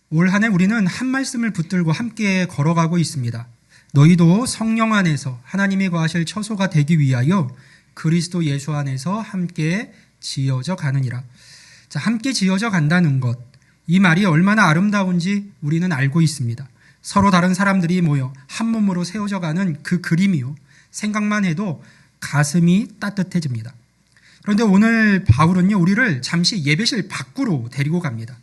올 한 해 우리는 한 말씀을 붙들고 함께 걸어가고 있습니다. 너희도 성령 안에서 하나님이 거하실 처소가 되기 위하여 그리스도 예수 안에서 함께 지어져 가느니라. 자, 함께 지어져 간다는 것, 이 말이 얼마나 아름다운지 우리는 알고 있습니다. 서로 다른 사람들이 모여 한 몸으로 세워져 가는 그 그림이요, 생각만 해도 가슴이 따뜻해집니다. 그런데 오늘 바울은요, 우리를 잠시 예배실 밖으로 데리고 갑니다.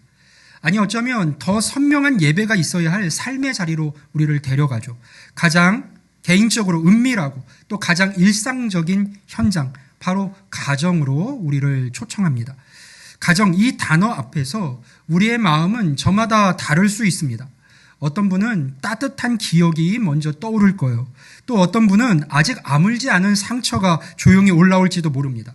아니, 어쩌면 더 선명한 예배가 있어야 할 삶의 자리로 우리를 데려가죠. 가장 개인적으로 은밀하고 또 가장 일상적인 현장, 바로 가정으로 우리를 초청합니다. 가정, 이 단어 앞에서 우리의 마음은 저마다 다를 수 있습니다. 어떤 분은 따뜻한 기억이 먼저 떠오를 거예요. 또 어떤 분은 아직 아물지 않은 상처가 조용히 올라올지도 모릅니다.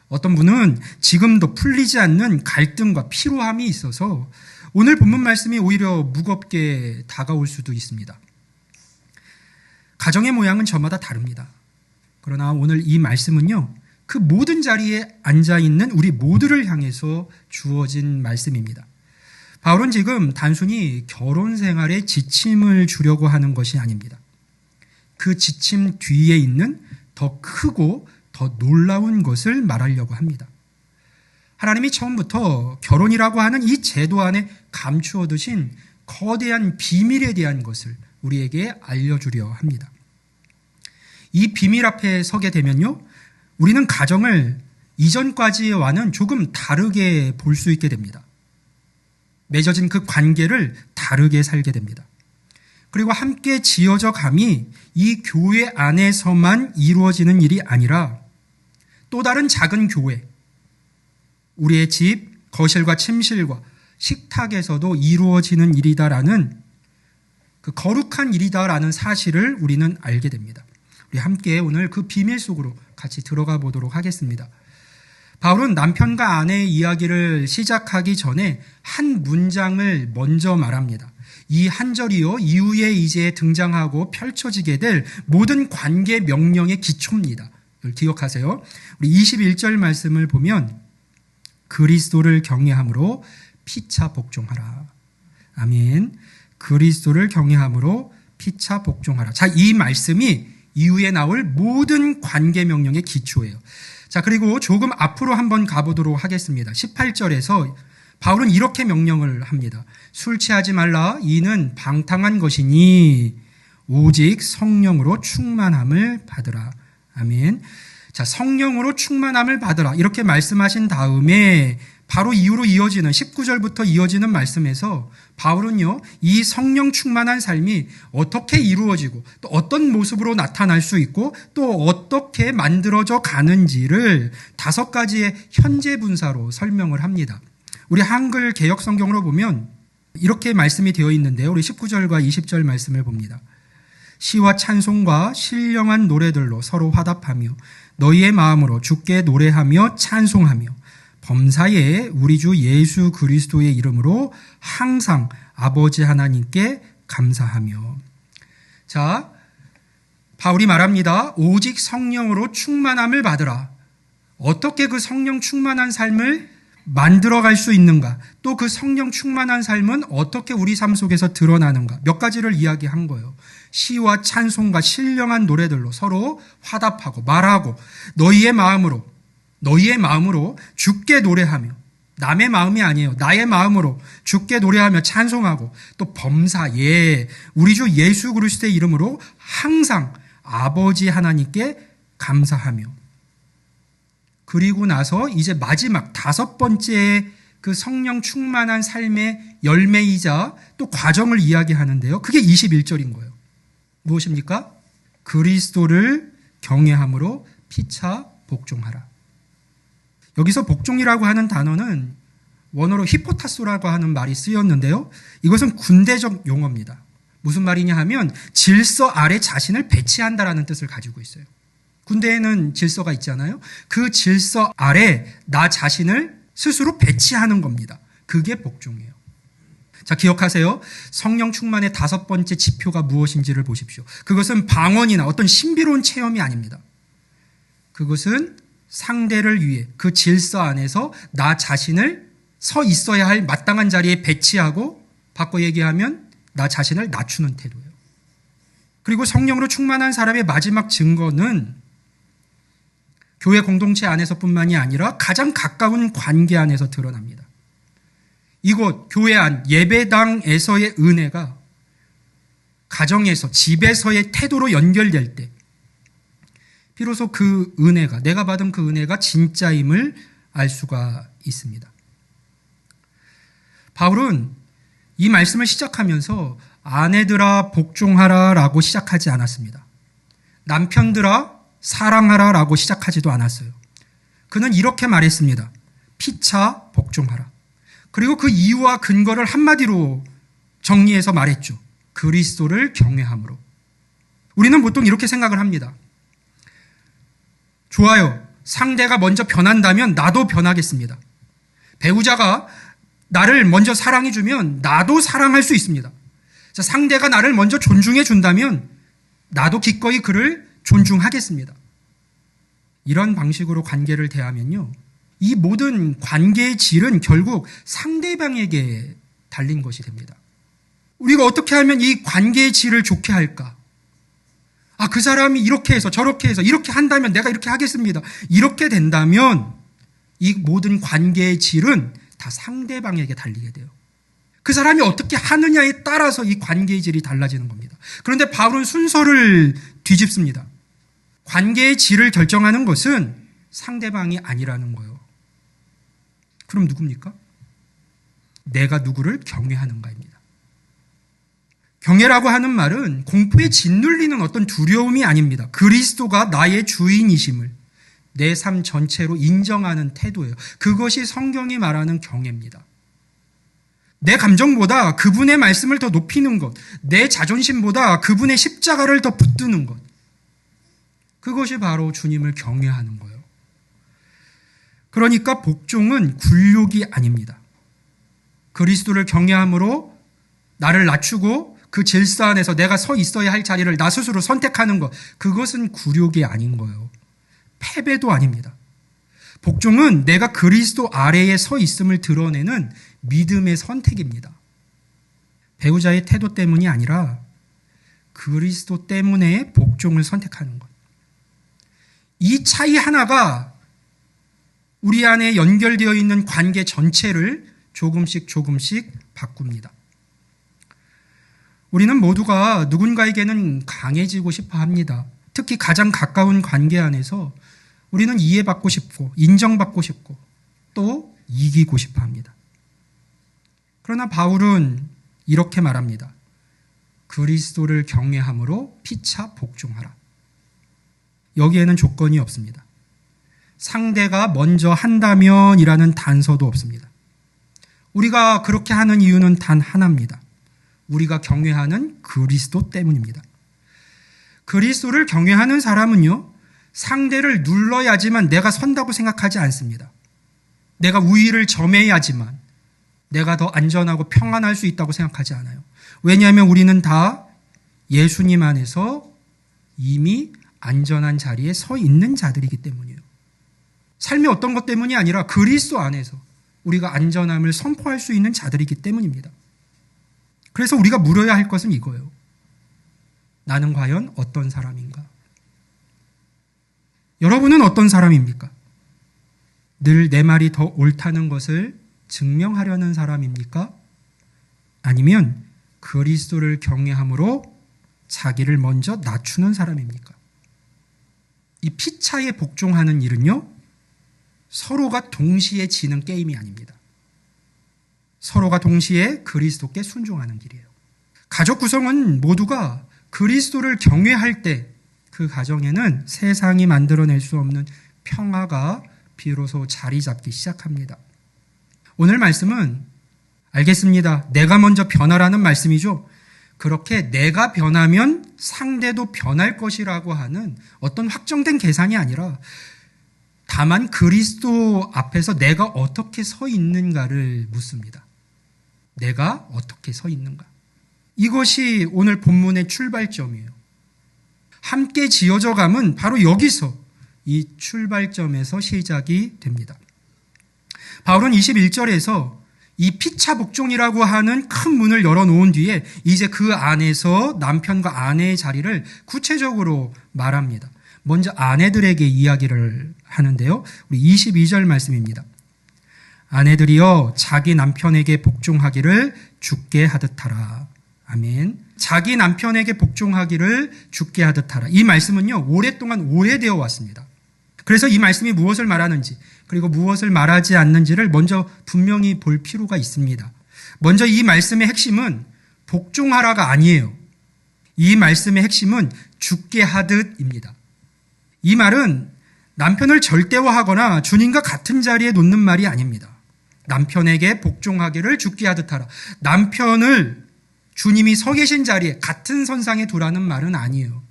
어떤 분은 지금도 풀리지 않는 갈등과 피로함이 있어서 오늘 본문 말씀이 오히려 무겁게 다가올 수도 있습니다. 가정의 모양은 저마다 다릅니다. 그러나 오늘 이 말씀은요, 그 모든 자리에 앉아있는 우리 모두를 향해서 주어진 말씀입니다. 바울은 지금 단순히 결혼 생활에 지침을 주려고 하는 것이 아닙니다. 그 지침 뒤에 있는 더 크고 더 놀라운 것을 말하려고 합니다. 하나님이 처음부터 결혼이라고 하는 이 제도 안에 감추어 두신 거대한 비밀에 대한 것을 우리에게 알려주려 합니다. 이 비밀 앞에 서게 되면요, 우리는 가정을 이전까지와는 조금 다르게 볼 수 있게 됩니다. 맺어진 그 관계를 다르게 살게 됩니다. 그리고 함께 지어져 감이 이 교회 안에서만 이루어지는 일이 아니라 또 다른 작은 교회, 우리의 집, 거실과 침실과 식탁에서도 이루어지는 일이다라는, 그 거룩한 일이다라는 사실을 우리는 알게 됩니다. 우리 함께 오늘 그 비밀 속으로 같이 들어가 보도록 하겠습니다. 바울은 남편과 아내의 이야기를 시작하기 전에 한 문장을 먼저 말합니다. 이 한 절이요, 이후에 이제 등장하고 펼쳐지게 될 모든 관계 명령의 기초입니다. 이걸 기억하세요. 우리 21절 말씀을 보면 그리스도를 경외함으로 피차 복종하라. 아멘. 그리스도를 경외함으로 피차 복종하라. 자, 이 말씀이 이후에 나올 모든 관계 명령의 기초예요. 자, 그리고 조금 앞으로 한번 가보도록 하겠습니다. 18절에서 바울은 이렇게 명령을 합니다. 술 취하지 말라. 이는 방탕한 것이니 오직 성령으로 충만함을 받으라. 아멘. 자, 성령으로 충만함을 받으라. 이렇게 말씀하신 다음에 바로 이후로 이어지는 19절부터 이어지는 말씀에서 바울은요, 이 성령 충만한 삶이 어떻게 이루어지고 또 어떤 모습으로 나타날 수 있고 또 어떻게 만들어져 가는지를 5가지의 현재 분사로 설명을 합니다. 우리 한글 개역 성경으로 보면 이렇게 말씀이 되어 있는데요. 우리 19절과 20절 말씀을 봅니다. 시와 찬송과 신령한 노래들로 서로 화답하며 너희의 마음으로 주께 노래하며 찬송하며 범사에 우리 주 예수 그리스도의 이름으로 항상 아버지 하나님께 감사하며. 자, 바울이 말합니다. 오직 성령으로 충만함을 받으라. 어떻게 그 성령 충만한 삶을 만들어갈 수 있는가? 또 그 성령 충만한 삶은 어떻게 우리 삶 속에서 드러나는가? 몇 가지를 이야기한 거예요. 시와 찬송과 신령한 노래들로 서로 화답하고 말하고 너희의 마음으로 주께 노래하며, 남의 마음이 아니에요. 나의 마음으로 주께 노래하며 찬송하고 또 범사에 우리 주 예수 그리스도의 이름으로 항상 아버지 하나님께 감사하며. 그리고 나서 이제 마지막 5번째 그 성령 충만한 삶의 열매이자 또 과정을 이야기하는데요. 그게 21절인 거예요. 무엇입니까? 그리스도를 경외함으로 피차 복종하라. 여기서 복종이라고 하는 단어는 원어로 히포타소라고 하는 말이 쓰였는데요. 이것은 군대적 용어입니다. 무슨 말이냐 하면 질서 아래 자신을 배치한다라는 뜻을 가지고 있어요. 군대에는 질서가 있잖아요. 그 질서 아래 나 자신을 스스로 배치하는 겁니다. 그게 복종이에요. 자, 기억하세요. 성령 충만의 5번째 지표가 무엇인지를 보십시오. 그것은 방언이나 어떤 신비로운 체험이 아닙니다. 그것은 상대를 위해 그 질서 안에서 나 자신을 서 있어야 할 마땅한 자리에 배치하고 바꿔 얘기하면 나 자신을 낮추는 태도예요. 그리고 성령으로 충만한 사람의 마지막 증거는 교회 공동체 안에서뿐만이 아니라 가장 가까운 관계 안에서 드러납니다. 이곳 교회 안 예배당에서의 은혜가 가정에서 집에서의 태도로 연결될 때 비로소 그 은혜가 내가 받은 그 은혜가 진짜임을 알 수가 있습니다. 바울은 이 말씀을 시작하면서 아내들아 복종하라 라고 시작하지 않았습니다. 남편들아 사랑하라 라고 시작하지도 않았어요. 그는 이렇게 말했습니다. 피차 복종하라. 그리고 그 이유와 근거를 한마디로 정리해서 말했죠. 그리스도를 경외함으로. 우리는 보통 이렇게 생각을 합니다. 좋아요. 상대가 먼저 변한다면 나도 변하겠습니다. 배우자가 나를 먼저 사랑해주면 나도 사랑할 수 있습니다. 자, 상대가 나를 먼저 존중해준다면 나도 기꺼이 그를 존중하겠습니다. 이런 방식으로 관계를 대하면요. 이 모든 관계의 질은 결국 상대방에게 달린 것이 됩니다. 우리가 어떻게 하면 이 관계의 질을 좋게 할까? 그 사람이 이렇게 해서 저렇게 해서 이렇게 한다면 내가 이렇게 하겠습니다. 이렇게 된다면 이 모든 관계의 질은 다 상대방에게 달리게 돼요. 그 사람이 어떻게 하느냐에 따라서 이 관계의 질이 달라지는 겁니다. 그런데 바울은 순서를 뒤집습니다. 관계의 질을 결정하는 것은 상대방이 아니라는 거예요. 그럼 누굽니까? 내가 누구를 경외하는가입니다. 경외라고 하는 말은 공포에 짓눌리는 어떤 두려움이 아닙니다. 그리스도가 나의 주인이심을 내 삶 전체로 인정하는 태도예요. 그것이 성경이 말하는 경외입니다. 내 감정보다 그분의 말씀을 더 높이는 것, 내 자존심보다 그분의 십자가를 더 붙드는 것, 그것이 바로 주님을 경외하는 거예요. 그러니까 복종은 굴욕이 아닙니다. 그리스도를 경외함으로 나를 낮추고 그 질서 안에서 내가 서 있어야 할 자리를 나 스스로 선택하는 것, 그것은 굴욕이 아닌 거예요. 패배도 아닙니다. 복종은 내가 그리스도 아래에 서 있음을 드러내는 믿음의 선택입니다. 배우자의 태도 때문이 아니라 그리스도 때문에 복종을 선택하는 것. 이 차이 하나가 우리 안에 연결되어 있는 관계 전체를 조금씩 바꿉니다. 우리는 모두가 누군가에게는 강해지고 싶어 합니다. 특히 가장 가까운 관계 안에서 우리는 이해받고 싶고 인정받고 싶고 또 이기고 싶어 합니다. 그러나 바울은 이렇게 말합니다. 그리스도를 경외함으로 피차 복종하라. 여기에는 조건이 없습니다. 상대가 먼저 한다면이라는 단서도 없습니다. 우리가 그렇게 하는 이유는 단 하나입니다. 우리가 경외하는 그리스도 때문입니다. 그리스도를 경외하는 사람은요, 상대를 눌러야지만 내가 선다고 생각하지 않습니다. 내가 우위를 점해야지만 내가 더 안전하고 평안할 수 있다고 생각하지 않아요. 왜냐하면 우리는 다 예수님 안에서 이미 안전한 자리에 서 있는 자들이기 때문이에요. 삶의 어떤 것 때문이 아니라 그리스도 안에서 우리가 안전함을 선포할 수 있는 자들이기 때문입니다. 그래서 우리가 물어야 할 것은 이거예요. 나는 과연 어떤 사람인가? 여러분은 어떤 사람입니까? 늘 내 말이 더 옳다는 것을 증명하려는 사람입니까? 아니면 그리스도를 경외함으로 자기를 먼저 낮추는 사람입니까? 이 피차에 복종하는 일은요, 서로가 동시에 지는 게임이 아닙니다. 서로가 동시에 그리스도께 순종하는 길이에요. 가족 구성은 모두가 그리스도를 경외할 때 그 가정에는 세상이 만들어낼 수 없는 평화가 비로소 자리 잡기 시작합니다. 오늘 말씀은 알겠습니다. 내가 먼저 변하라는 말씀이죠. 그렇게 내가 변하면 상대도 변할 것이라고 하는 어떤 확정된 계산이 아니라 다만 그리스도 앞에서 내가 어떻게 서 있는가를 묻습니다. 내가 어떻게 서 있는가? 이것이 오늘 본문의 출발점이에요. 함께 지어져 감은 바로 여기서 이 출발점에서 시작이 됩니다. 바울은 21절에서 이 피차 복종이라고 하는 큰 문을 열어놓은 뒤에 이제 그 안에서 남편과 아내의 자리를 구체적으로 말합니다. 먼저 아내들에게 이야기를 하는데요. 우리 22절 말씀입니다. 아내들이여 자기 남편에게 복종하기를 주께 하듯 하라. 아멘. 자기 남편에게 복종하기를 주께 하듯 하라. 이 말씀은요, 오랫동안 오해되어 왔습니다. 그래서 이 말씀이 무엇을 말하는지, 그리고 무엇을 말하지 않는지를 먼저 분명히 볼 필요가 있습니다. 먼저 이 말씀의 핵심은 복종하라가 아니에요. 이 말씀의 핵심은 주께 하듯입니다. 이 말은 남편을 절대화하거나 주님과 같은 자리에 놓는 말이 아닙니다. 남편에게 복종하기를 주께 하듯 하라. 남편을 주님이 서 계신 자리에 같은 선상에 두라는 말은 아니에요.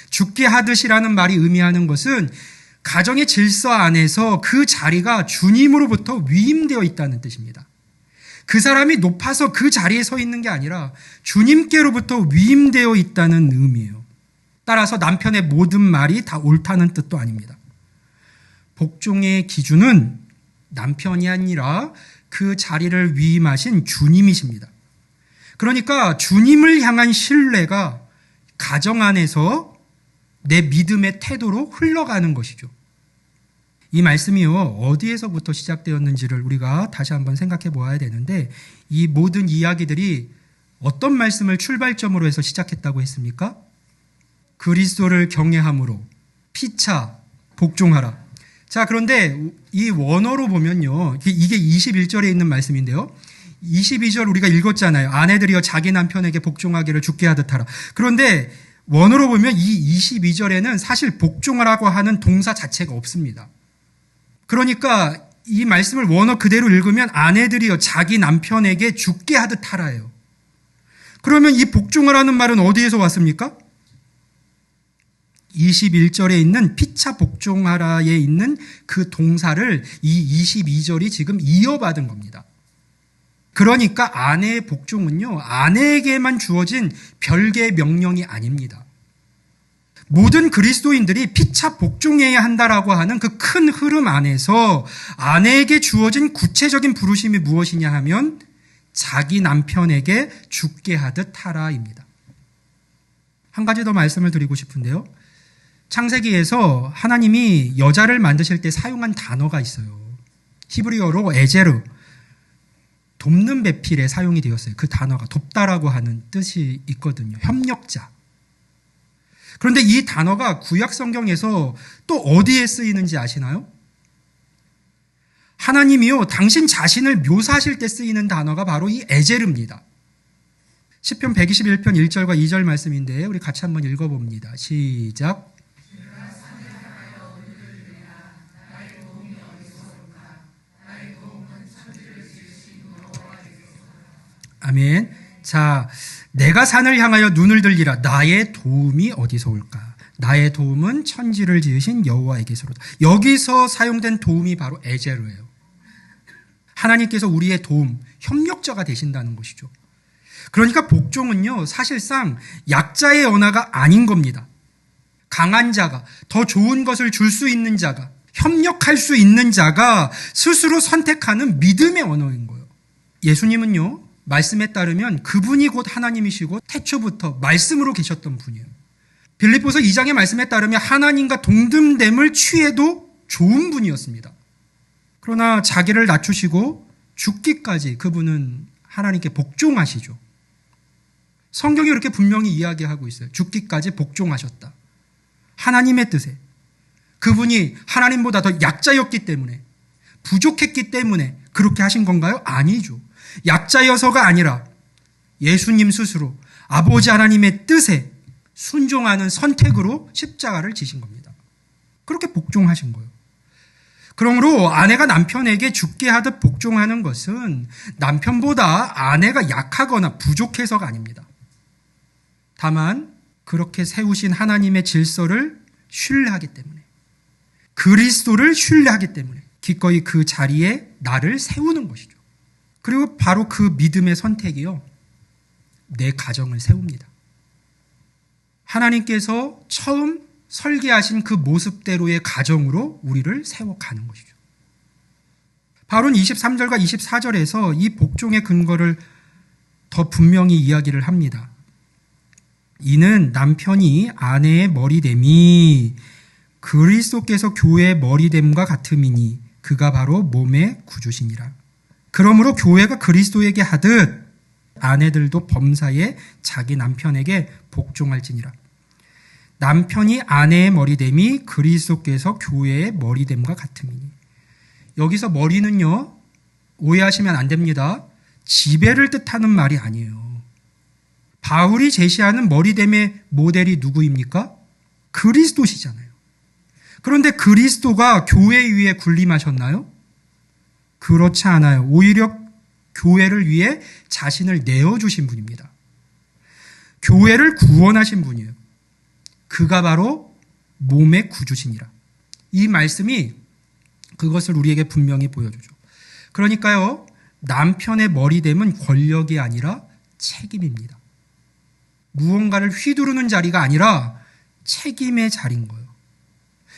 주께 하듯이라는 말이 의미하는 것은 가정의 질서 안에서 그 자리가 주님으로부터 위임되어 있다는 뜻입니다. 그 사람이 높아서 그 자리에 서 있는 게 아니라 주님께로부터 위임되어 있다는 의미예요. 따라서 남편의 모든 말이 다 옳다는 뜻도 아닙니다. 복종의 기준은 남편이 아니라 그 자리를 위임하신 주님이십니다. 그러니까 주님을 향한 신뢰가 가정 안에서 내 믿음의 태도로 흘러가는 것이죠. 이 말씀이요, 어디에서부터 시작되었는지를 우리가 다시 한번 생각해 보아야 되는데, 이 모든 이야기들이 어떤 말씀을 출발점으로 해서 시작했다고 했습니까? 그리스도를 경외함으로 피차 복종하라. 자, 그런데 이 원어로 보면요, 이게 21절에 있는 말씀인데요, 22절 우리가 읽었잖아요. 아내들이여 자기 남편에게 복종하기를 주께 하듯 하라. 그런데 원어로 보면 이 22절에는 사실 복종하라고 하는 동사 자체가 없습니다. 그러니까 이 말씀을 원어 그대로 읽으면 아내들이여 자기 남편에게 주께 하듯 하라예요. 그러면 이 복종하라는 말은 어디에서 왔습니까? 21절에 있는 피차 복종하라에 있는 그 동사를 이 22절이 지금 이어받은 겁니다. 그러니까 아내의 복종은요, 아내에게만 주어진 별개의 명령이 아닙니다. 모든 그리스도인들이 피차 복종해야 한다라고 하는 그 큰 흐름 안에서 아내에게 주어진 구체적인 부르심이 무엇이냐 하면 자기 남편에게 주께 하듯 하라입니다. 한 가지 더 말씀을 드리고 싶은데요. 창세기에서 하나님이 여자를 만드실 때 사용한 단어가 있어요. 히브리어로 에제르, 돕는 배필에 사용이 되었어요. 그 단어가 돕다라고 하는 뜻이 있거든요. 협력자. 그런데 이 단어가 구약 성경에서 또 어디에 쓰이는지 아시나요? 하나님이요, 당신 자신을 묘사하실 때 쓰이는 단어가 바로 이 에제르입니다. 시편 121편 1절과 2절 말씀인데 우리 같이 한번 읽어봅니다. 시작. 아멘. 자, 내가 산을 향하여 눈을 들리라. 나의 도움이 어디서 올까? 나의 도움은 천지를 지으신 여호와에게서로다. 여기서 사용된 도움이 바로 에제르예요. 하나님께서 우리의 도움, 협력자가 되신다는 것이죠. 그러니까 복종은요, 사실상 약자의 언어가 아닌 겁니다. 강한 자가, 더 좋은 것을 줄 수 있는 자가, 협력할 수 있는 자가 스스로 선택하는 믿음의 언어인 거예요. 예수님은요, 말씀에 따르면 그분이 곧 하나님이시고 태초부터 말씀으로 계셨던 분이에요. 빌립보서 2장의 말씀에 따르면 하나님과 동등됨을 취해도 좋은 분이었습니다. 그러나 자기를 낮추시고 죽기까지 그분은 하나님께 복종하시죠. 성경이 이렇게 분명히 이야기하고 있어요. 죽기까지 복종하셨다. 하나님의 뜻에. 그분이 하나님보다 더 약자였기 때문에, 부족했기 때문에 그렇게 하신 건가요? 아니죠. 약자여서가 아니라 예수님 스스로 아버지 하나님의 뜻에 순종하는 선택으로 십자가를 지신 겁니다. 그렇게 복종하신 거예요. 그러므로 아내가 남편에게 죽게 하듯 복종하는 것은 남편보다 아내가 약하거나 부족해서가 아닙니다. 다만 그렇게 세우신 하나님의 질서를 신뢰하기 때문에, 그리스도를 신뢰하기 때문에 기꺼이 그 자리에 나를 세우는 것이죠. 그리고 바로 그 믿음의 선택이요, 내 가정을 세웁니다. 하나님께서 처음 설계하신 그 모습대로의 가정으로 우리를 세워가는 것이죠. 바울은 23절과 24절에서 이 복종의 근거를 더 분명히 이야기를 합니다. 이는 남편이 아내의 머리됨이 그리스도께서 교회의 머리됨과 같음이니 그가 바로 몸의 구주시니라. 그러므로 교회가 그리스도에게 하듯 아내들도 범사에 자기 남편에게 복종할지니라. 남편이 아내의 머리됨이 그리스도께서 교회의 머리됨과 같음이니. 여기서 머리는요, 오해하시면 안 됩니다. 지배를 뜻하는 말이 아니에요. 바울이 제시하는 머리됨의 모델이 누구입니까? 그리스도시잖아요. 그런데 그리스도가 교회 위에 군림하셨나요? 그렇지 않아요. 오히려 교회를 위해 자신을 내어주신 분입니다. 교회를 구원하신 분이에요. 그가 바로 몸의 구주시니라. 이 말씀이 그것을 우리에게 분명히 보여주죠. 그러니까요, 남편의 머리됨은 권력이 아니라 책임입니다. 무언가를 휘두르는 자리가 아니라 책임의 자리인 거예요.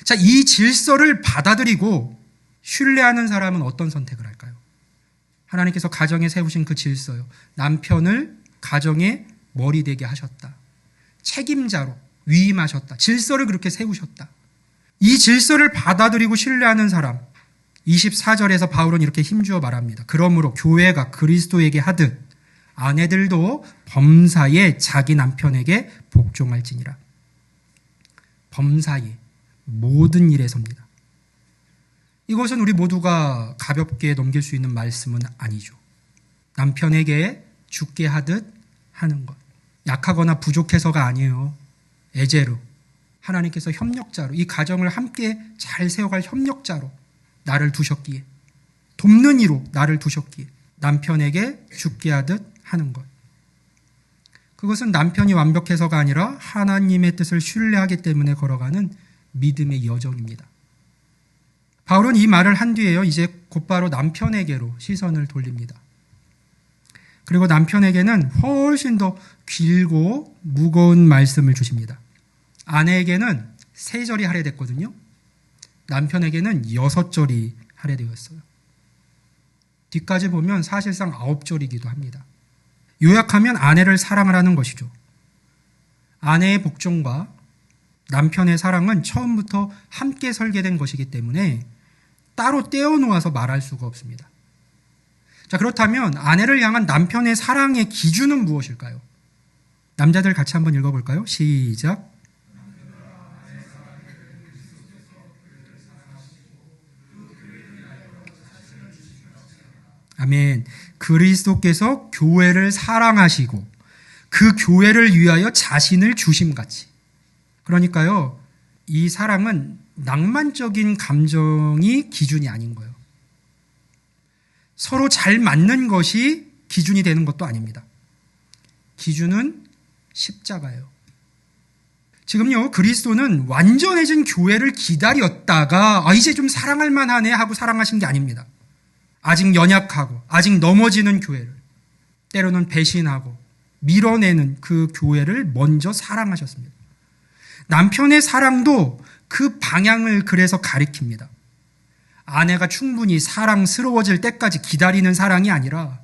자, 이 질서를 받아들이고 신뢰하는 사람은 어떤 선택을 할까요? 하나님께서 가정에 세우신 그 질서요. 남편을 가정의 머리 되게 하셨다. 책임자로 위임하셨다. 질서를 그렇게 세우셨다. 이 질서를 받아들이고 신뢰하는 사람, 24절에서 바울은 이렇게 힘주어 말합니다. 그러므로 교회가 그리스도에게 하듯 아내들도 범사에 자기 남편에게 복종할지니라. 범사에, 모든 일에서입니다. 이것은 우리 모두가 가볍게 넘길 수 있는 말씀은 아니죠. 남편에게 죽게 하듯 하는 것. 약하거나 부족해서가 아니에요. 애제로. 하나님께서 협력자로, 이 가정을 함께 잘 세워갈 협력자로 나를 두셨기에, 돕는 이로 나를 두셨기에 남편에게 죽게 하듯 하는 것. 그것은 남편이 완벽해서가 아니라 하나님의 뜻을 신뢰하기 때문에 걸어가는 믿음의 여정입니다. 바울은 이 말을 한 뒤에요, 이제 곧바로 남편에게로 시선을 돌립니다. 그리고 남편에게는 훨씬 더 길고 무거운 말씀을 주십니다. 아내에게는 3절이 할애됐거든요. 남편에게는 6절이 할애되었어요. 뒤까지 보면 사실상 9절이기도 합니다. 요약하면 아내를 사랑하라는 것이죠. 아내의 복종과 남편의 사랑은 처음부터 함께 설계된 것이기 때문에 따로 떼어놓아서 말할 수가 없습니다. 자, 그렇다면 아내를 향한 남편의 사랑의 기준은 무엇일까요? 남자들 같이 한번 읽어볼까요? 시작. 아멘. 그리스도께서 교회를 사랑하시고 그 교회를 위하여 자신을 주심같이. 그러니까요, 이 사랑은 낭만적인 감정이 기준이 아닌 거예요. 서로 잘 맞는 것이 기준이 되는 것도 아닙니다. 기준은 십자가예요. 지금요, 그리스도는 완전해진 교회를 기다렸다가 이제 좀 사랑할 만하네 하고 사랑하신 게 아닙니다. 아직 연약하고 아직 넘어지는 교회를, 때로는 배신하고 밀어내는 그 교회를 먼저 사랑하셨습니다. 남편의 사랑도 그 방향을 그래서 가리킵니다. 아내가 충분히 사랑스러워질 때까지 기다리는 사랑이 아니라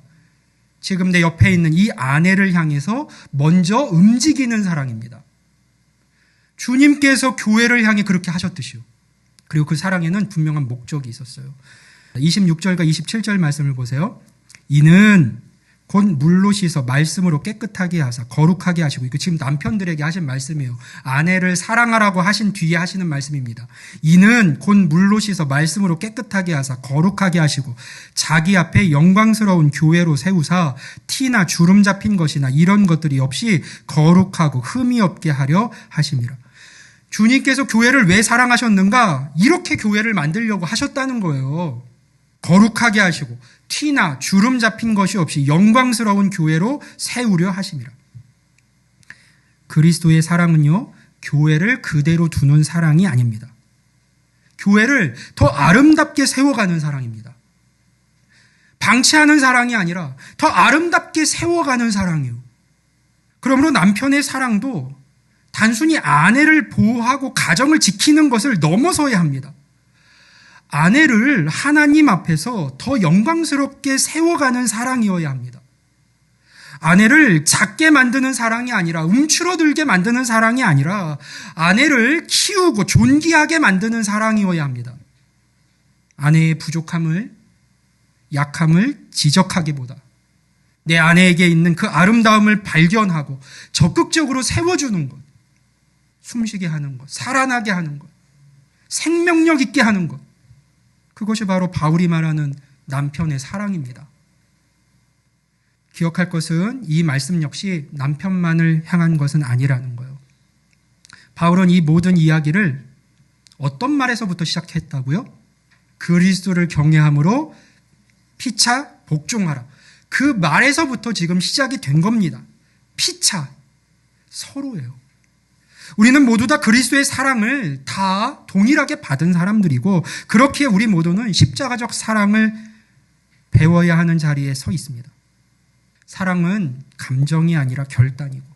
지금 내 옆에 있는 이 아내를 향해서 먼저 움직이는 사랑입니다. 주님께서 교회를 향해 그렇게 하셨듯이요. 그리고 그 사랑에는 분명한 목적이 있었어요. 26절과 27절 말씀을 보세요. 이는 곧 물로 씻어 말씀으로 깨끗하게 하사 거룩하게 하시고, 이거 지금 남편들에게 하신 말씀이에요. 아내를 사랑하라고 하신 뒤에 하시는 말씀입니다. 이는 곧 물로 씻어 말씀으로 깨끗하게 하사 거룩하게 하시고 자기 앞에 영광스러운 교회로 세우사 티나 주름 잡힌 것이나 이런 것들이 없이 거룩하고 흠이 없게 하려 하심이라. 주님께서 교회를 왜 사랑하셨는가? 이렇게 교회를 만들려고 하셨다는 거예요. 거룩하게 하시고 티나 주름 잡힌 것이 없이 영광스러운 교회로 세우려 하심이라. 그리스도의 사랑은요, 교회를 그대로 두는 사랑이 아닙니다. 교회를 더 아름답게 세워가는 사랑입니다. 방치하는 사랑이 아니라 더 아름답게 세워가는 사랑이에요. 그러므로 남편의 사랑도 단순히 아내를 보호하고 가정을 지키는 것을 넘어서야 합니다. 아내를 하나님 앞에서 더 영광스럽게 세워가는 사랑이어야 합니다. 아내를 작게 만드는 사랑이 아니라 움츠러들게 만드는 사랑이 아니라 아내를 키우고 존귀하게 만드는 사랑이어야 합니다. 아내의 부족함을, 약함을 지적하기보다 내 아내에게 있는 그 아름다움을 발견하고 적극적으로 세워주는 것, 숨쉬게 하는 것, 살아나게 하는 것, 생명력 있게 하는 것, 그것이 바로 바울이 말하는 남편의 사랑입니다. 기억할 것은 이 말씀 역시 남편만을 향한 것은 아니라는 거예요. 바울은 이 모든 이야기를 어떤 말에서부터 시작했다고요? 그리스도를 경외함으로 피차 복종하라. 그 말에서부터 지금 시작이 된 겁니다. 피차, 서로예요. 우리는 모두 다 그리스도의 사랑을 다 동일하게 받은 사람들이고 그렇기에 우리 모두는 십자가적 사랑을 배워야 하는 자리에 서 있습니다. 사랑은 감정이 아니라 결단이고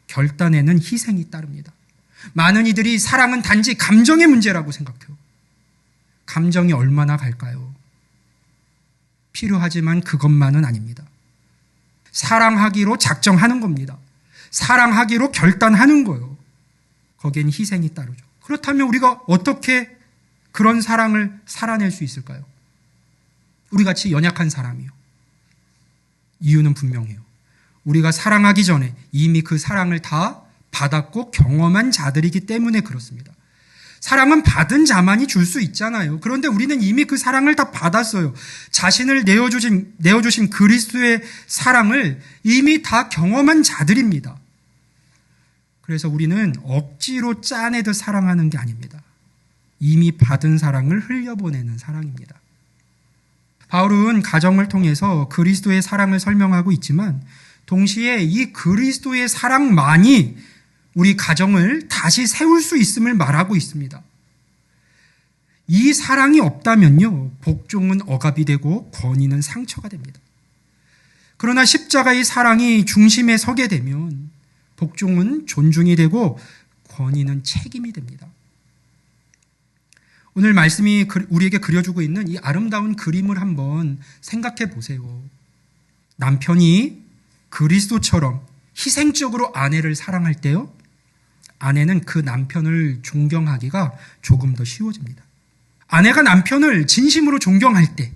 결단에는 희생이 따릅니다. 많은 이들이 사랑은 단지 감정의 문제라고 생각해요. 감정이 얼마나 갈까요? 필요하지만 그것만은 아닙니다. 사랑하기로 작정하는 겁니다. 사랑하기로 결단하는 거예요. 거기엔 희생이 따르죠. 그렇다면 우리가 어떻게 그런 사랑을 살아낼 수 있을까요? 우리같이 연약한 사람이요. 이유는 분명해요. 우리가 사랑하기 전에 이미 그 사랑을 다 받았고 경험한 자들이기 때문에 그렇습니다. 사랑은 받은 자만이 줄 수 있잖아요. 그런데 우리는 이미 그 사랑을 다 받았어요. 자신을 내어주신 그리스도의 사랑을 이미 다 경험한 자들입니다. 그래서 우리는 억지로 짜내듯 사랑하는 게 아닙니다. 이미 받은 사랑을 흘려보내는 사랑입니다. 바울은 가정을 통해서 그리스도의 사랑을 설명하고 있지만 동시에 이 그리스도의 사랑만이 우리 가정을 다시 세울 수 있음을 말하고 있습니다. 이 사랑이 없다면요, 복종은 억압이 되고 권위는 상처가 됩니다. 그러나 십자가의 사랑이 중심에 서게 되면 복종은 존중이 되고 권위는 책임이 됩니다. 오늘 말씀이 우리에게 그려주고 있는 이 아름다운 그림을 한번 생각해 보세요. 남편이 그리스도처럼 희생적으로 아내를 사랑할 때요, 아내는 그 남편을 존경하기가 조금 더 쉬워집니다. 아내가 남편을 진심으로 존경할 때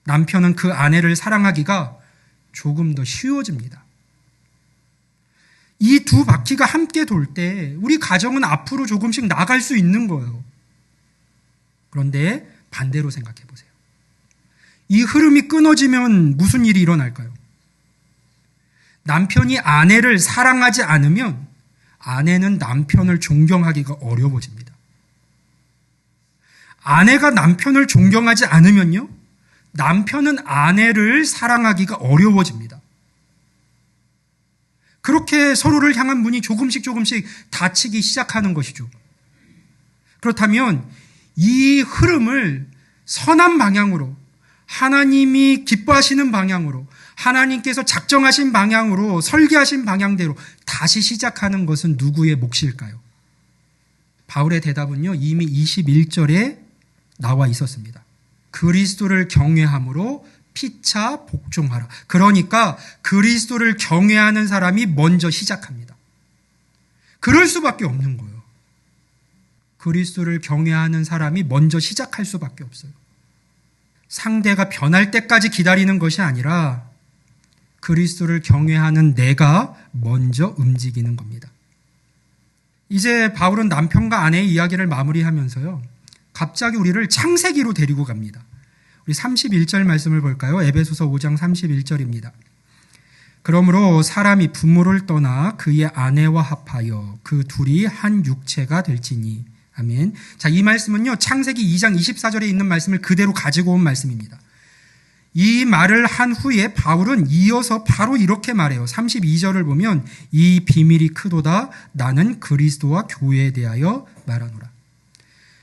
남편은 그 아내를 사랑하기가 조금 더 쉬워집니다. 이 두 바퀴가 함께 돌 때 우리 가정은 앞으로 조금씩 나갈 수 있는 거예요. 그런데 반대로 생각해 보세요. 이 흐름이 끊어지면 무슨 일이 일어날까요? 남편이 아내를 사랑하지 않으면 아내는 남편을 존경하기가 어려워집니다. 아내가 남편을 존경하지 않으면요, 남편은 아내를 사랑하기가 어려워집니다. 그렇게 서로를 향한 문이 조금씩 닫히기 시작하는 것이죠. 그렇다면 이 흐름을 선한 방향으로, 하나님이 기뻐하시는 방향으로, 하나님께서 작정하신 방향으로, 설계하신 방향대로 다시 시작하는 것은 누구의 몫일까요? 바울의 대답은요, 이미 21절에 나와 있었습니다. 그리스도를 경외함으로 피차 복종하라. 그러니까 그리스도를 경외하는 사람이 먼저 시작합니다. 그럴 수밖에 없는 거예요. 그리스도를 경외하는 사람이 먼저 시작할 수밖에 없어요. 상대가 변할 때까지 기다리는 것이 아니라 그리스도를 경외하는 내가 먼저 움직이는 겁니다. 이제 바울은 남편과 아내의 이야기를 마무리하면서요, 갑자기 우리를 창세기로 데리고 갑니다. 우리 31절 말씀을 볼까요? 에베소서 5장 31절입니다. 그러므로 사람이 부모를 떠나 그의 아내와 합하여 그 둘이 한 육체가 될지니. 아멘. 자, 이 말씀은요, 창세기 2장 24절에 있는 말씀을 그대로 가지고 온 말씀입니다. 이 말을 한 후에 바울은 이어서 바로 이렇게 말해요. 32절을 보면 이 비밀이 크도다 나는 그리스도와 교회에 대하여 말하노라.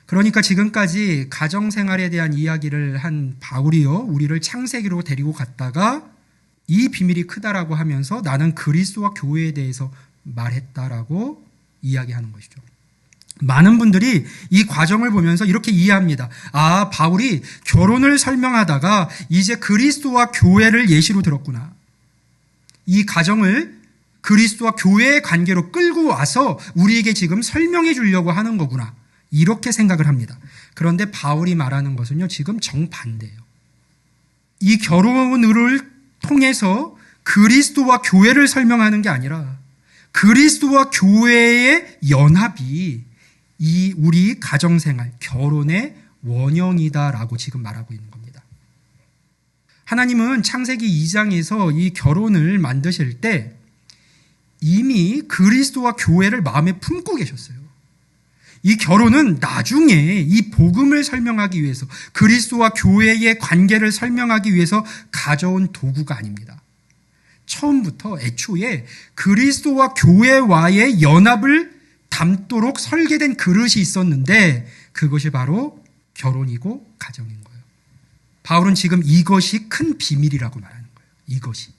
그러니까 지금까지 가정생활에 대한 이야기를 한 바울이요, 우리를 창세기로 데리고 갔다가 이 비밀이 크다라고 하면서 나는 그리스도와 교회에 대해서 말했다라고 이야기하는 것이죠. 많은 분들이 이 과정을 보면서 이렇게 이해합니다. 아, 바울이 결혼을 설명하다가 이제 그리스도와 교회를 예시로 들었구나. 이 가정을 그리스도와 교회의 관계로 끌고 와서 우리에게 지금 설명해 주려고 하는 거구나. 이렇게 생각을 합니다. 그런데 바울이 말하는 것은요, 지금 정반대예요. 이 결혼을 통해서 그리스도와 교회를 설명하는 게 아니라 그리스도와 교회의 연합이 이 우리 가정생활, 결혼의 원형이다라고 지금 말하고 있는 겁니다. 하나님은 창세기 2장에서 이 결혼을 만드실 때 이미 그리스도와 교회를 마음에 품고 계셨어요. 이 결혼은 나중에 이 복음을 설명하기 위해서, 그리스도와 교회의 관계를 설명하기 위해서 가져온 도구가 아닙니다. 처음부터 애초에 그리스도와 교회와의 연합을 담도록 설계된 그릇이 있었는데 그것이 바로 결혼이고 가정인 거예요. 바울은 지금 이것이 큰 비밀이라고 말하는 거예요. 이것이.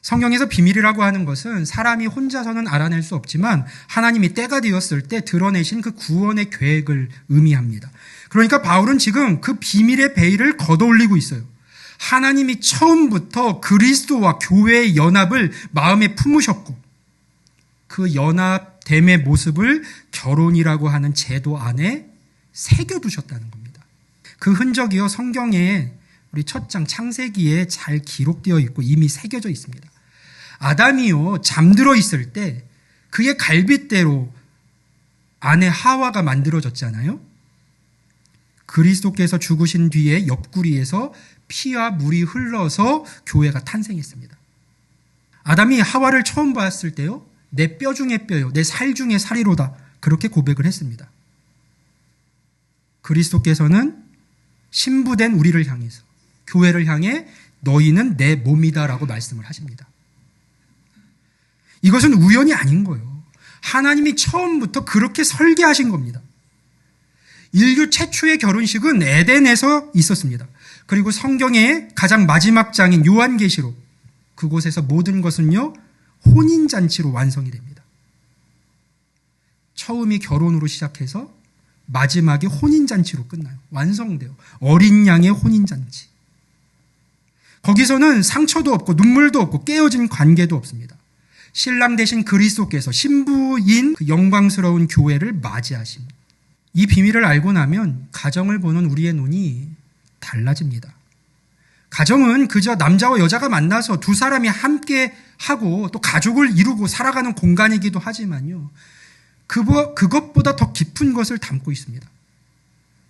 성경에서 비밀이라고 하는 것은 사람이 혼자서는 알아낼 수 없지만 하나님이 때가 되었을 때 드러내신 그 구원의 계획을 의미합니다. 그러니까 바울은 지금 그 비밀의 베일을 걷어올리고 있어요. 하나님이 처음부터 그리스도와 교회의 연합을 마음에 품으셨고 그 연합됨의 모습을 결혼이라고 하는 제도 안에 새겨두셨다는 겁니다. 그 흔적이요, 성경에 우리 첫 장 창세기에 잘 기록되어 있고 이미 새겨져 있습니다. 아담이요, 잠들어 있을 때 그의 갈빗대로 아내 하와가 만들어졌잖아요. 그리스도께서 죽으신 뒤에 옆구리에서 피와 물이 흘러서 교회가 탄생했습니다. 아담이 하와를 처음 봤을 때요, 내 뼈 중에 뼈요, 내 살 중에 살이로다, 그렇게 고백을 했습니다. 그리스도께서는 신부된 우리를 향해서, 교회를 향해 너희는 내 몸이다라고 말씀을 하십니다. 이것은 우연이 아닌 거예요. 하나님이 처음부터 그렇게 설계하신 겁니다. 인류 최초의 결혼식은 에덴에서 있었습니다. 그리고 성경의 가장 마지막 장인 요한계시록, 그곳에서 모든 것은요, 혼인잔치로 완성이 됩니다. 처음이 결혼으로 시작해서 마지막에 혼인잔치로 끝나요. 완성돼요. 어린 양의 혼인잔치. 거기서는 상처도 없고 눈물도 없고 깨어진 관계도 없습니다. 신랑 대신 그리스도께서 신부인 그 영광스러운 교회를 맞이하십니다. 이 비밀을 알고 나면 가정을 보는 우리의 눈이 달라집니다. 가정은 그저 남자와 여자가 만나서 두 사람이 함께 하고 또 가족을 이루고 살아가는 공간이기도 하지만요, 그것보다 더 깊은 것을 담고 있습니다.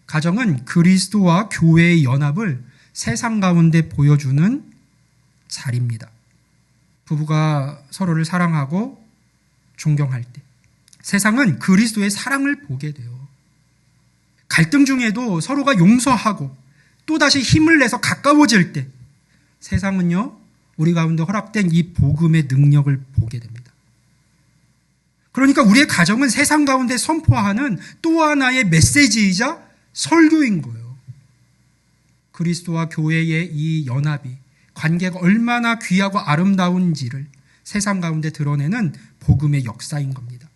가정은 그리스도와 교회의 연합을 세상 가운데 보여주는 자리입니다. 부부가 서로를 사랑하고 존경할 때 세상은 그리스도의 사랑을 보게 돼요. 갈등 중에도 서로가 용서하고 또다시 힘을 내서 가까워질 때 세상은요, 우리 가운데 허락된 이 복음의 능력을 보게 됩니다. 그러니까 우리의 가정은 세상 가운데 선포하는 또 하나의 메시지이자 설교인 거예요. 그리스도와 교회의 이 연합이, 관계가 얼마나 귀하고 아름다운지를 세상 가운데 드러내는 복음의 역사인 겁니다.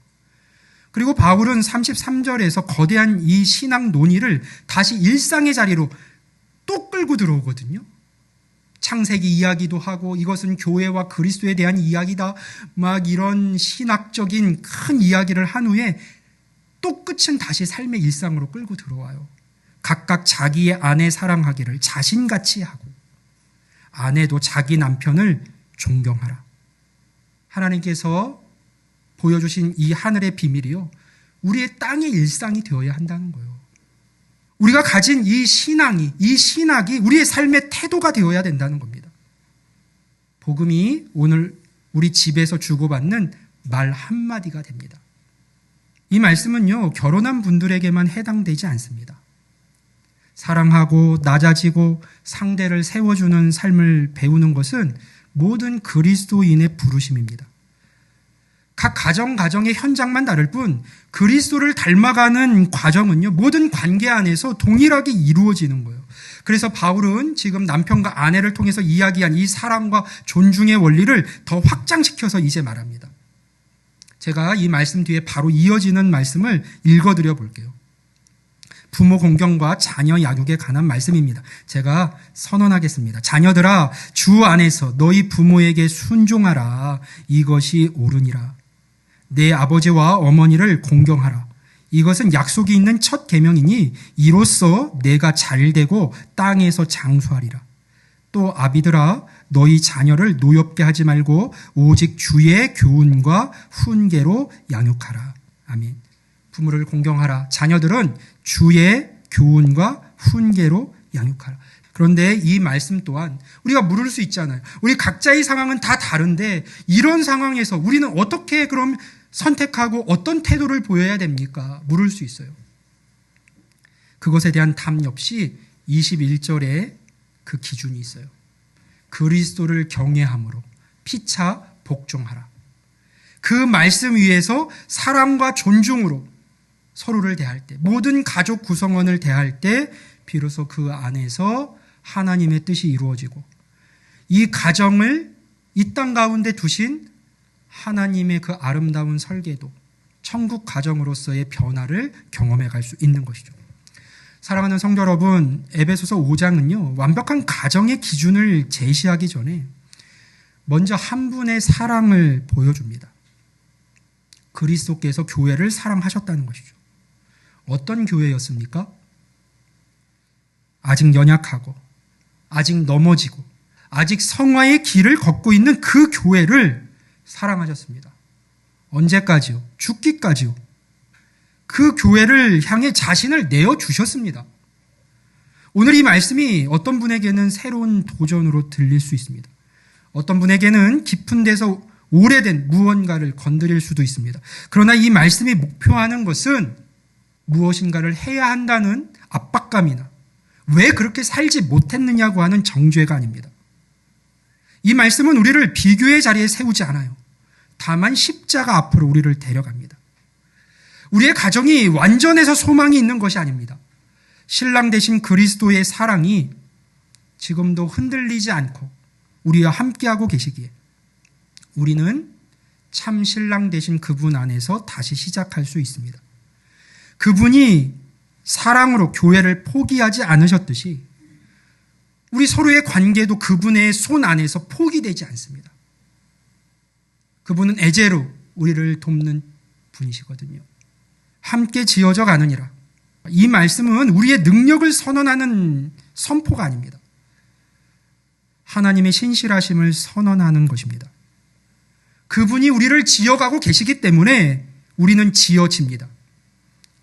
그리고 바울은 33절에서 거대한 이 신앙 논의를 다시 일상의 자리로 또 끌고 들어오거든요. 창세기 이야기도 하고 이것은 교회와 그리스도에 대한 이야기다, 막 이런 신학적인 큰 이야기를 한 후에 또 끝은 다시 삶의 일상으로 끌고 들어와요. 각각 자기의 아내 사랑하기를 자신같이 하고 아내도 자기 남편을 존경하라. 하나님께서 보여주신 이 하늘의 비밀이요, 우리의 땅의 일상이 되어야 한다는 거예요. 우리가 가진 이 신학이 우리의 삶의 태도가 되어야 된다는 겁니다. 복음이 오늘 우리 집에서 주고받는 말 한마디가 됩니다. 이 말씀은요, 결혼한 분들에게만 해당되지 않습니다. 사랑하고 낮아지고 상대를 세워주는 삶을 배우는 것은 모든 그리스도인의 부르심입니다. 각 가정의 현장만 다를 뿐 그리스도를 닮아가는 과정은요, 모든 관계 안에서 동일하게 이루어지는 거예요. 그래서 바울은 지금 남편과 아내를 통해서 이야기한 이 사랑과 존중의 원리를 더 확장시켜서 이제 말합니다. 제가 이 말씀 뒤에 바로 이어지는 말씀을 읽어드려 볼게요. 부모 공경과 자녀 양육에 관한 말씀입니다. 제가 선언하겠습니다. 자녀들아, 주 안에서 너희 부모에게 순종하라. 이것이 옳으니라. 내 아버지와 어머니를 공경하라. 이것은 약속이 있는 첫 계명이니 이로써 내가 잘되고 땅에서 장수하리라. 또 아비들아, 너희 자녀를 노엽게 하지 말고 오직 주의 교훈과 훈계로 양육하라. 아멘. 부모를 공경하라. 자녀들은 주의 교훈과 훈계로 양육하라. 그런데 이 말씀 또한 우리가 물을 수 있잖아요. 우리 각자의 상황은 다 다른데 이런 상황에서 우리는 어떻게 그럼 선택하고 어떤 태도를 보여야 됩니까? 물을 수 있어요. 그것에 대한 답 역시 21절에 그 기준이 있어요. 그리스도를 경외함으로 피차 복종하라. 그 말씀 위에서 사랑과 존중으로 서로를 대할 때, 모든 가족 구성원을 대할 때 비로소 그 안에서 하나님의 뜻이 이루어지고 이 가정을 이 땅 가운데 두신 하나님의 그 아름다운 설계도, 천국 가정으로서의 변화를 경험해 갈 수 있는 것이죠. 사랑하는 성도 여러분, 에베소서 5장은요, 완벽한 가정의 기준을 제시하기 전에 먼저 한 분의 사랑을 보여줍니다. 그리스도께서 교회를 사랑하셨다는 것이죠. 어떤 교회였습니까? 아직 연약하고, 아직 넘어지고, 아직 성화의 길을 걷고 있는 그 교회를 사랑하셨습니다. 언제까지요? 죽기까지요. 그 교회를 향해 자신을 내어주셨습니다. 오늘 이 말씀이 어떤 분에게는 새로운 도전으로 들릴 수 있습니다. 어떤 분에게는 깊은 데서 오래된 무언가를 건드릴 수도 있습니다. 그러나 이 말씀이 목표하는 것은 무엇인가를 해야 한다는 압박감이나 왜 그렇게 살지 못했느냐고 하는 정죄가 아닙니다. 이 말씀은 우리를 비교의 자리에 세우지 않아요. 다만 십자가 앞으로 우리를 데려갑니다. 우리의 가정이 완전해서 소망이 있는 것이 아닙니다. 신랑 되신 그리스도의 사랑이 지금도 흔들리지 않고 우리와 함께하고 계시기에 우리는 참 신랑 되신 그분 안에서 다시 시작할 수 있습니다. 그분이 사랑으로 교회를 포기하지 않으셨듯이 우리 서로의 관계도 그분의 손 안에서 포기되지 않습니다. 그분은 애제로 우리를 돕는 분이시거든요. 함께 지어져 가느니라. 이 말씀은 우리의 능력을 선언하는 선포가 아닙니다. 하나님의 신실하심을 선언하는 것입니다. 그분이 우리를 지어가고 계시기 때문에 우리는 지어집니다.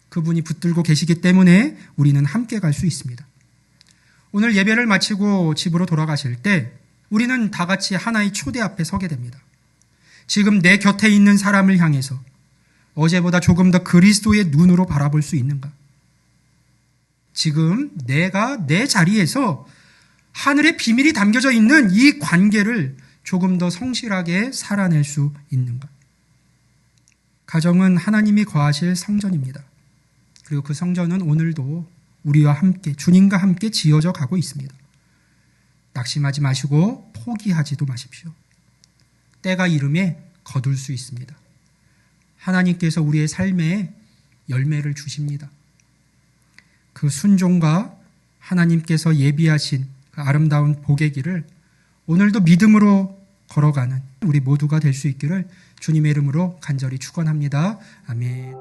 그분이 붙들고 계시기 때문에 우리는 함께 갈 수 있습니다. 오늘 예배를 마치고 집으로 돌아가실 때 우리는 다 같이 하나의 초대 앞에 서게 됩니다. 지금 내 곁에 있는 사람을 향해서 어제보다 조금 더 그리스도의 눈으로 바라볼 수 있는가? 지금 내가 내 자리에서 하늘의 비밀이 담겨져 있는 이 관계를 조금 더 성실하게 살아낼 수 있는가? 가정은 하나님이 거하실 성전입니다. 그리고 그 성전은 오늘도 우리와 함께, 주님과 함께 지어져 가고 있습니다. 낙심하지 마시고 포기하지도 마십시오. 때가 이름에 거둘 수 있습니다. 하나님께서 우리의 삶에 열매를 주십니다. 그 순종과 하나님께서 예비하신 그 아름다운 복의 길을 오늘도 믿음으로 걸어가는 우리 모두가 될 수 있기를 주님의 이름으로 간절히 축원합니다. 아멘.